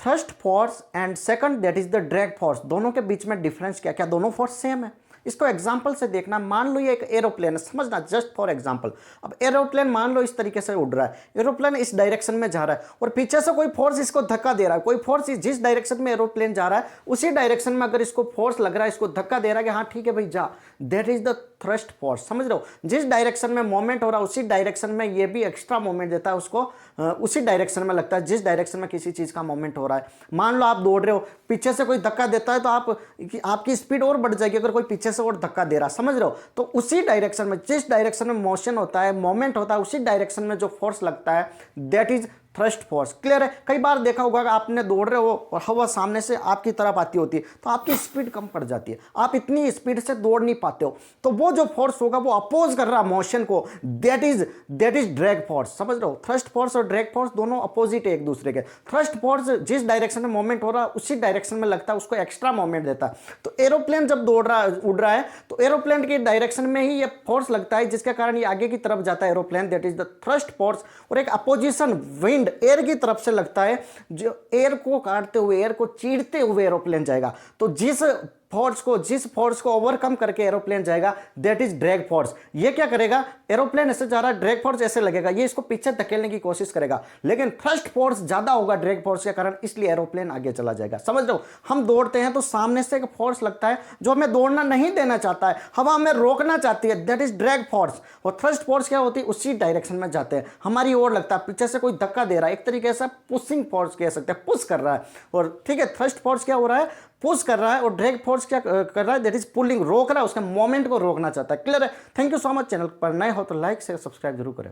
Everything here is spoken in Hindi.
Thrust force and second that is the drag force, दोनों के बीच में डिफरेंस क्या? क्या दोनों फोर्स सेम है? इसको एग्जांपल से देखना। मान लो ये एक एरोप्लेन है, समझना जस्ट फॉर एग्जांपल। अब एरोप्लेन मान लो इस तरीके से उड़ रहा है, एरोप्लेन इस डायरेक्शन में जा रहा है और पीछे से कोई फोर्स इसको धक्का दे रहा है। कोई फोर्स जिस डायरेक्शन में एरोप्लेन जा रहा है उसी डायरेक्शन में अगर इसको फोर्स लग रहा है, इसको धक्का दे रहा है कि हाँ ठीक है भाई जा, that is the thrust force. समझ रहे हो? जिस डायरेक्शन में मोमेंट हो रहा है उसी डायरेक्शन में ये भी एक्स्ट्रा मोमेंट देता है उसको, उसी डायरेक्शन में लगता है जिस डायरेक्शन में किसी चीज का मोमेंट हो रहा है। मान लो आप दौड़ रहे हो, पीछे से कोई धक्का देता है तो आपकी स्पीड और बढ़ जाएगी अगर कोई पीछे से और धक्का दे रहा है। समझ रहे हो? तो उसी डायरेक्शन में, जिस डायरेक्शन में मोशन होता है, मोमेंट होता है, उसी डायरेक्शन में जो फोर्स लगता है that is thrust force. Clear है? कई बार देखा होगा कि आपने दौड़ रहे हो और हवा सामने से आपकी तरफ आती होती है तो आपकी स्पीड कम पड़ जाती है, आप इतनी स्पीड से दौड़ नहीं पाते हो, तो वो जो फोर्स होगा वो अपोज कर रहा है मोशन को, दैट इज ड्रैग फोर्स। समझ रहे हो? थ्रस्ट फोर्स और ड्रैग फोर्स दोनों अपोजिट है एक दूसरे के। थ्रस्ट फोर्स जिस डायरेक्शन में मोमेंट हो रहा है उसी डायरेक्शन में लगता है, उसको एक्स्ट्रा मोमेंट देता है। तो एरोप्लेन जब उड़ रहा है तो एरोप्लेन की डायरेक्शन में ही ये फोर्स लगता है जिसके कारण ये आगे की तरफ जाता है aeroplane, that is the thrust force. और एक अपोजिशन विंड एयर की तरफ से लगता है, जो एयर को काटते हुए, एयर को चीरते हुए एरोप्लेन जाएगा। तो जिस फोर्स को ओवरकम करके एरोप्लेन जाएगा दैट इज ड्रैग फोर्स। ये क्या करेगा? एरोप्लेन ऐसे जा रहा है, ड्रैग फोर्स ऐसे लगेगा, ये इसको पीछे धकेलने की कोशिश करेगा, लेकिन थ्रस्ट फोर्स ज्यादा होगा ड्रैग फोर्स के कारण, इसलिए एरोप्लेन आगे चला जाएगा। समझ रहे हो? हम दौड़ते हैं तो सामने से एक फोर्स लगता है जो हमें दौड़ना नहीं देना चाहता है, हवा हमें रोकना चाहती है, दैट इज ड्रैग फोर्स। और थ्रस्ट फोर्स क्या होती है? उसी डायरेक्शन में जाते हैं, हमारी ओर लगता है, पीछे से कोई धक्का दे रहा है, एक तरीके से पुशिंग फोर्स कह सकते हैं, पुश कर रहा है। और ठीक है, थ्रस्ट फोर्स क्या हो रहा है? पुश कर रहा है, और ड्रैग फोर्स क्या कर रहा है? दैट इज पुलिंग, रोक रहा है, उसके मोमेंट को रोकना चाहता है। क्लियर है? Thank you so much. Channel पर नए हो तो लाइक से सब्सक्राइब जरूर करें।